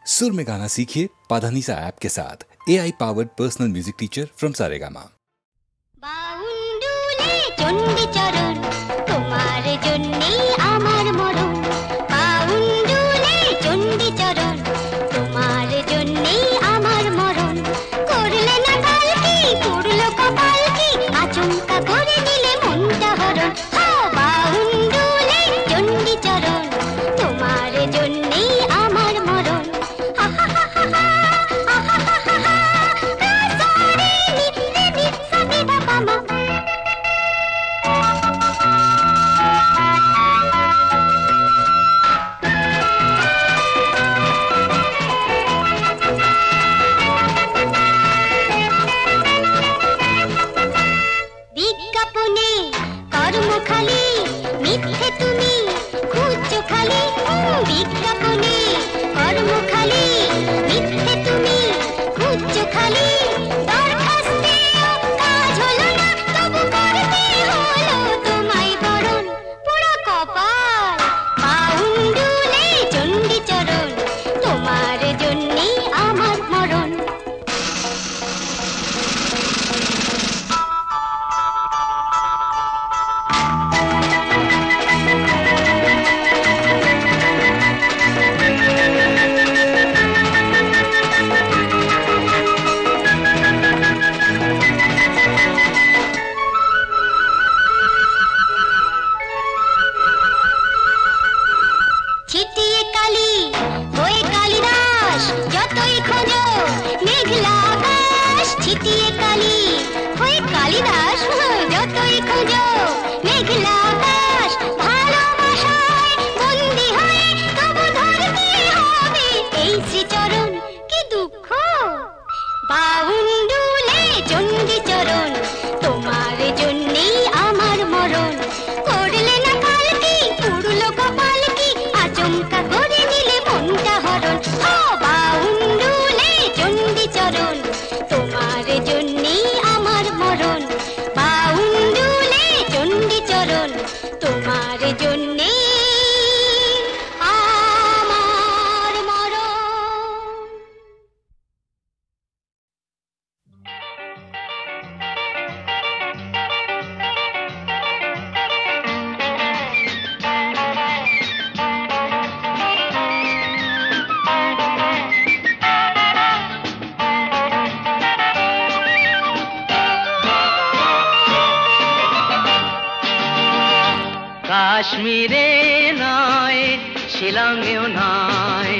सुर में गाना सीखिए पाधानीसा ऐप के साथ। AI powered personal music teacher from Saregama. বাউন্ডুলে চণ্ডীচরণ তোমার জন্যেই আমার মরণ। বাউন্ডুলে চণ্ডীচরণ তোমার জন্যেই আমার মরণ। করলে না কালকি পুরলো কপাল কি আচমকা করে নিলে মনটা হরণ। বাউন্ডুলে চণ্ডীচরণ তোমার জন্যেই আমার মরণ। বিজ্ঞাপনে কর্মখালি মিথ্যে তুমি খুঁজছো খালি। বিজ্ঞাপনে কর্মখালি মিথ্যে তুমি খুঁজছো খালি। দরখাস্তেও কাজ হলো না তবু করতে হলো তোমায় বরণ। পোড়া কপাল বাউন্ডুলে চণ্ডীচরণ তোমার জন্যেই আমার মরণ। ছিটিয়ে কালি হয়ে কালিদাস যতই খোঁজো মেঘলা আকাশ। ছিটিয়ে কালি হয়ে কালিদাস যতই খোঁজো মেঘলা আকাশ। ভালোবাসায় বন্দি হয়ে তবু ধরতে হবে এই শ্রীচরণ। কি দুঃখ বাউন্ডুলে চণ্ডীচরণ তোমার জন্যেই আমার মরণ। করলে না কালকি পুরলো কপাল কি আচমকা করে নিলে মনটা হরণ। বাউন্ডুলে চণ্ডীচরণ তোমার জন্যেই আমার মরণ। বাউন্ডুলে চণ্ডীচরণ তোমার জন্যেই আমার মরণ। কাশ্মীরে নয় শিলংয়েও নয়,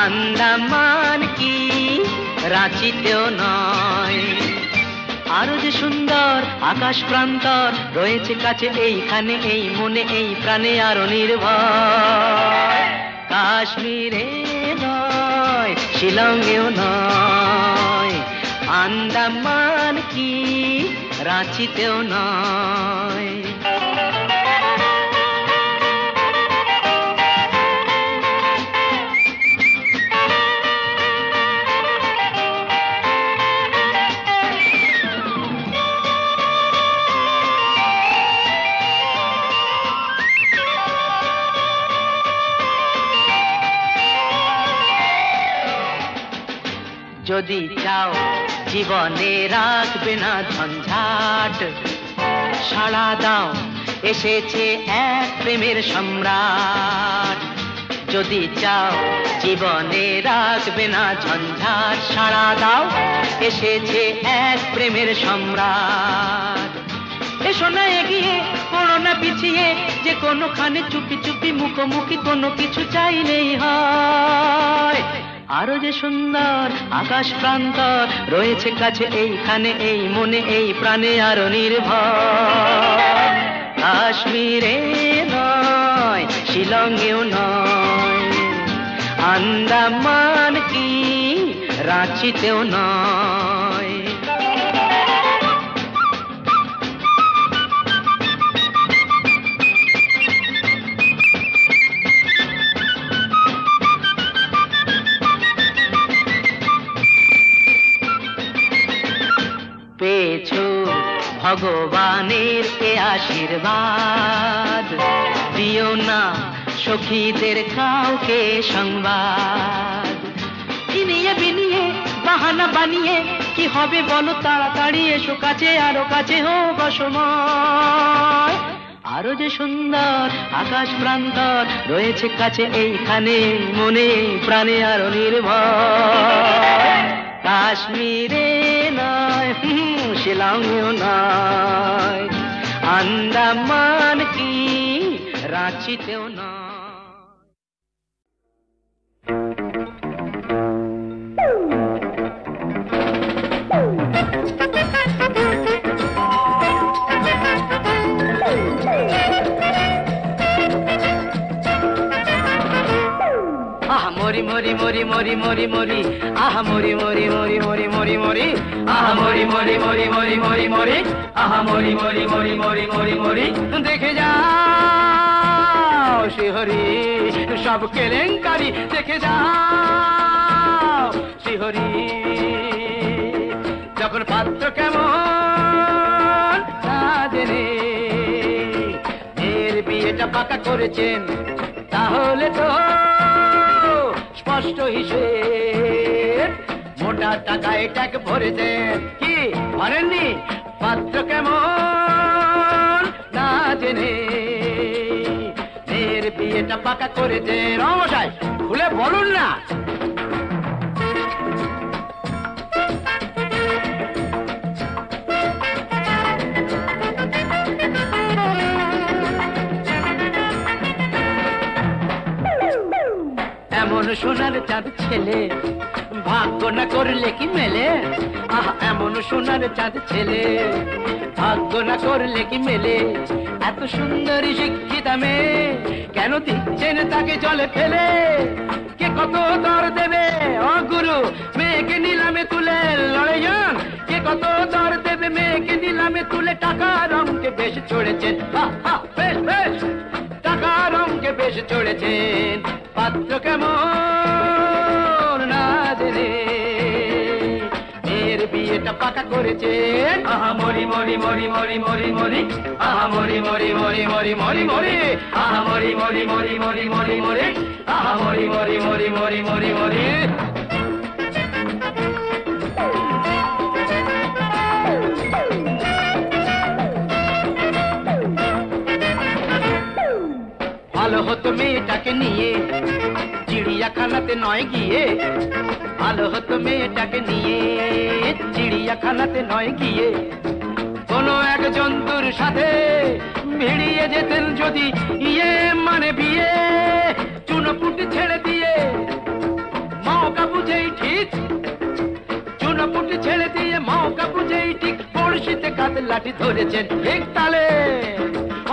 আন্দামান কি রাঁচিতেও নয়। আরো যে সুন্দর আকাশ প্রান্তর রয়েছে কাছে এইখানে এই মনে এই প্রাণে আরো নির্ভর। কাশ্মীরে নয় শিলংয়েও নয়, আন্দামান কি রাঁচিতেও নয়। যদি চাও জীবনে রাখবে না ঝঞ্ঝাট, সাড়া দাও এসেছে এক প্রেমের সম্রাট। যদি চাও জীবনে রাখবে না ঝঞ্ঝাট, সাড়া দাও এসেছে এক প্রেমের সম্রাট। এসো না এগিয়ে পড়ো না পিছিয়ে, যে কোনোখানে চুপি চুপি মুখোমুখি কোনো কিছু চাইলেই হয়। আরো যে সুন্দর আকাশ প্রান্তর রয়েছে কাছে এইখানে এই মনে এই প্রাণে আরো নির্ভর। কাশ্মীরে নয় শিলংয়েও নয়, আন্দামান কি রাঁচিতেও নয়। পেয়েছো ভগবানের এ আশীর্বাদ, দিও না সখীদের কাউকে সংবাদ। মানিয়ে কি হবে বলো, তাড়াতাড়ি এসো কাছে, আরো কাছে হোক অসময়। আরো যে সুন্দর আকাশ প্রান্তর রয়েছে কাছে এইখানে, মনে প্রাণে আরো নির্ভর। কাশ্মীরে নয়, শিলংও নয়, আন্দামান কি রাঁচিতেও নয়। মরি মরি মরি মরি মরি মরি, আহা মরি মরি মরি মরি মরি মরি, আহা মরি মরি মরি মরি মরি মরি, আহা মরি মরি মরি মরি মরি মরি। দেখে যাও শিহরি সব কেলেঙ্কারি, দেখে যাও শিহরি। যখন পাত্র কেমন না জেনে এর বিয়েটা পাকা করেছেন, তাহলে তো স্পষ্ট হিসেব মোটা টাকায় ট্যাগ ভরে দেন। কি ভরেননি? পাত্র কেমন না জেনে মেয়ের বিয়েটা পাকা করে দেন। রমশাই খুলে বলুন না। এমন সোনার চাঁদ ছেলে ভাগ্য না করলে কি মেলে, আহা এমন সোনার চাঁদ ছেলে ভাগ্য না করলে কি মেলে। এত সুন্দরী শিক্ষিতা মেয়ে কেন দিচ্ছেন তাকে জলে ফেলে? কে কত দর দেবে ও গুরু মেয়েকে নিলামে তুলে লড়ে যান? কে কত দর দেবে মেয়েকে নিলামে তুলে? টাকা রঙকে বেশ চড়েছেন, বেশ বেশ টাকা রঙকে বেশ চড়েছেন। পাত্র কেমন না জেনে মেয়ের বিয়েটা পাকা করেছেন। আহা মরি মরি মরি মরি মরি মরি, আহা মরি মরি মরি মরি মরি মরি, আহা মরি মরি মরি মরি মরি মরি, আহা মরি মরি মরি মরি মরি মরি। ভালো হতো মেয়েটাকে নিয়ে চিড়িয়াখানাতে নয় গিয়ে, ভালো হতো মেয়েটাকে নিয়ে চিড়িয়াখানাতে নয় গিয়ে কোনো এক জন্তুর সাথে ভিড়িয়ে যেতেন যদি ইয়ে মানে বিয়ে। চুনোপুটি ছেড়ে দিয়ে মৌকা বুঝেই ঠিক, চুনোপুটি ছেড়ে দিয়ে মৌকা বুঝেই ঠিক বড়শিতে কাঁধ লাঠি ধরেছেন ঠিক তালে,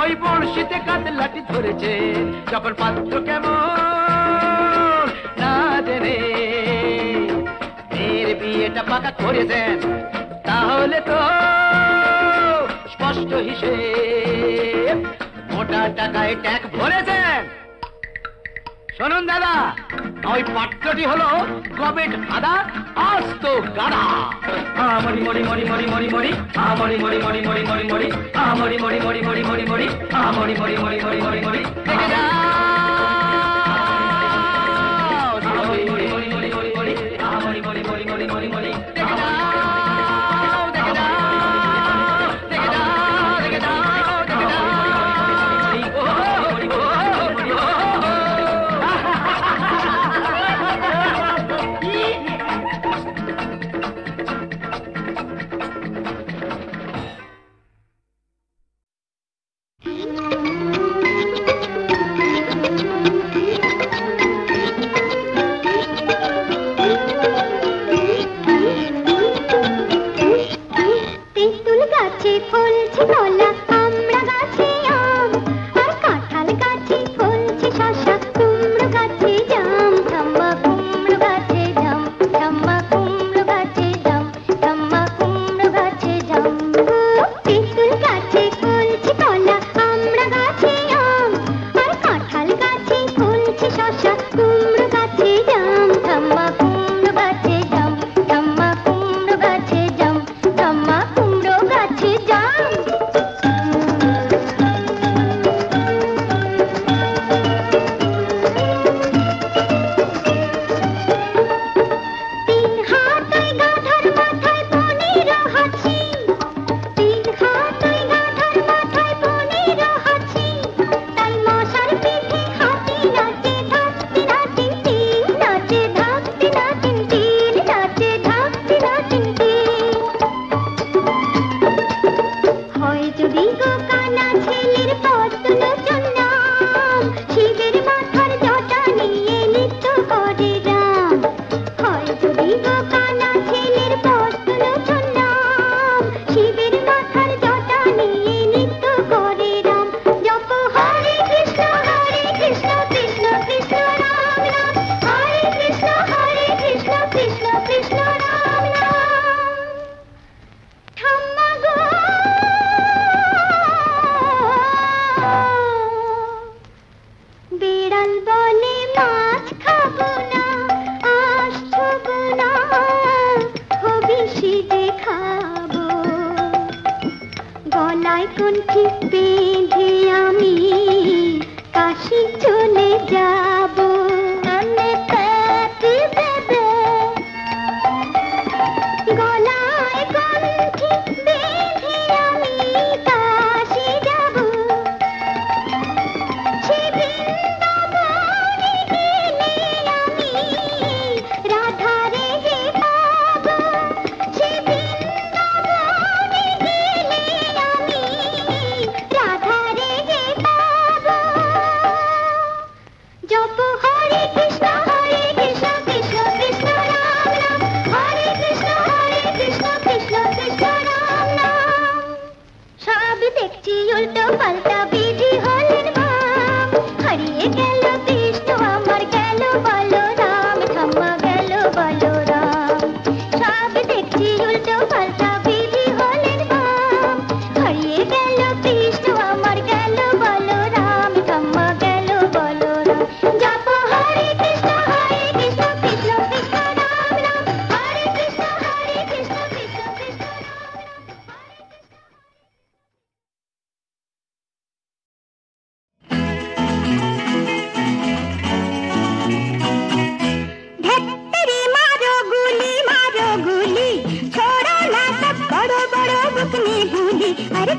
ওই বড়শিতে কাঁধ লাঠি ধরেছেন। যখন পাত্র কেমন না জেনে মেয়ের বিয়েটা পাকা করে দেন, তাহলে তো স্পষ্ট হিসেব মোটা টাকায় ট্যাগ ভরে দেন। শুনুন দাদা, ওই পাত্রটি হলো গবেট আদা আস্ত গাড়া। মরি মরি মরি মরি মরি মরি, মরি মরি মরি মরি মরি মরি, মরি মরি মরি মরি মরি মরি, মরি মরি মরি মরি মরি মরি। দেখে যাও মরি মরি মরি মরি মরি মরি, মরি মরি মরি মরি মরি মরি। দেখে যাও দেখে যাও দেখে যাও দেখে যাও দেখে যাও।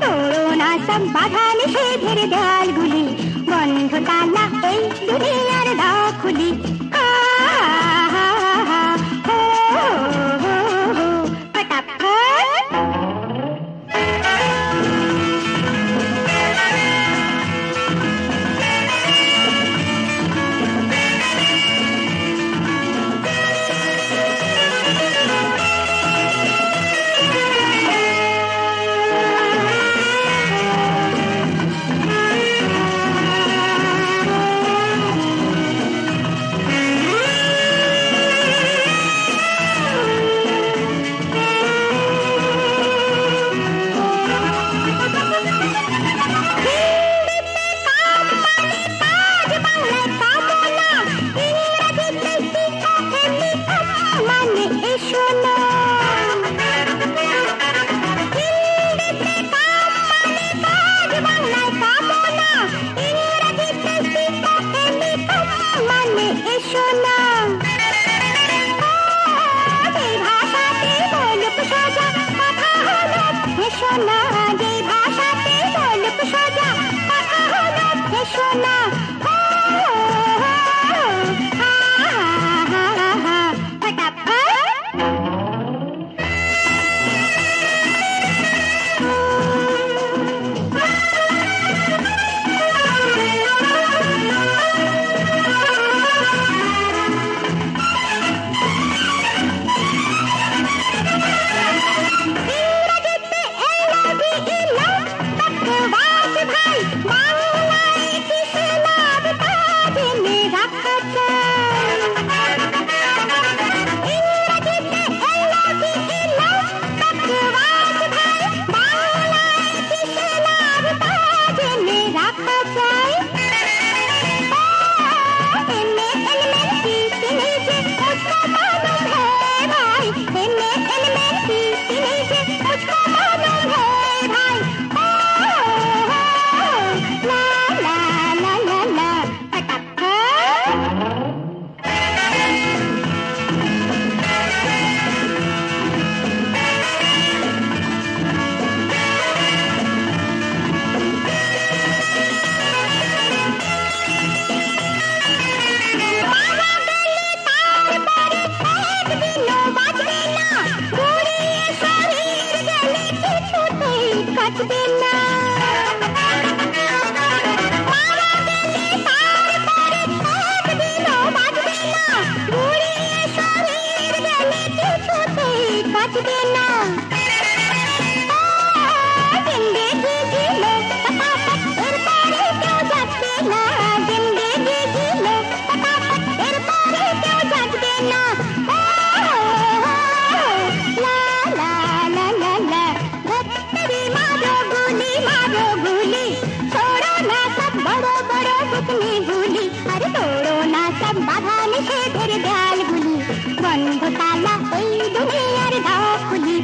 তোড়ো না সব বাধা নিষেধের দেয়ালগুলি, বন্ধ তালা এই দুনিয়ার দাখুলি। বন্ধ তালা এই দুনিয়ার দাখুলি।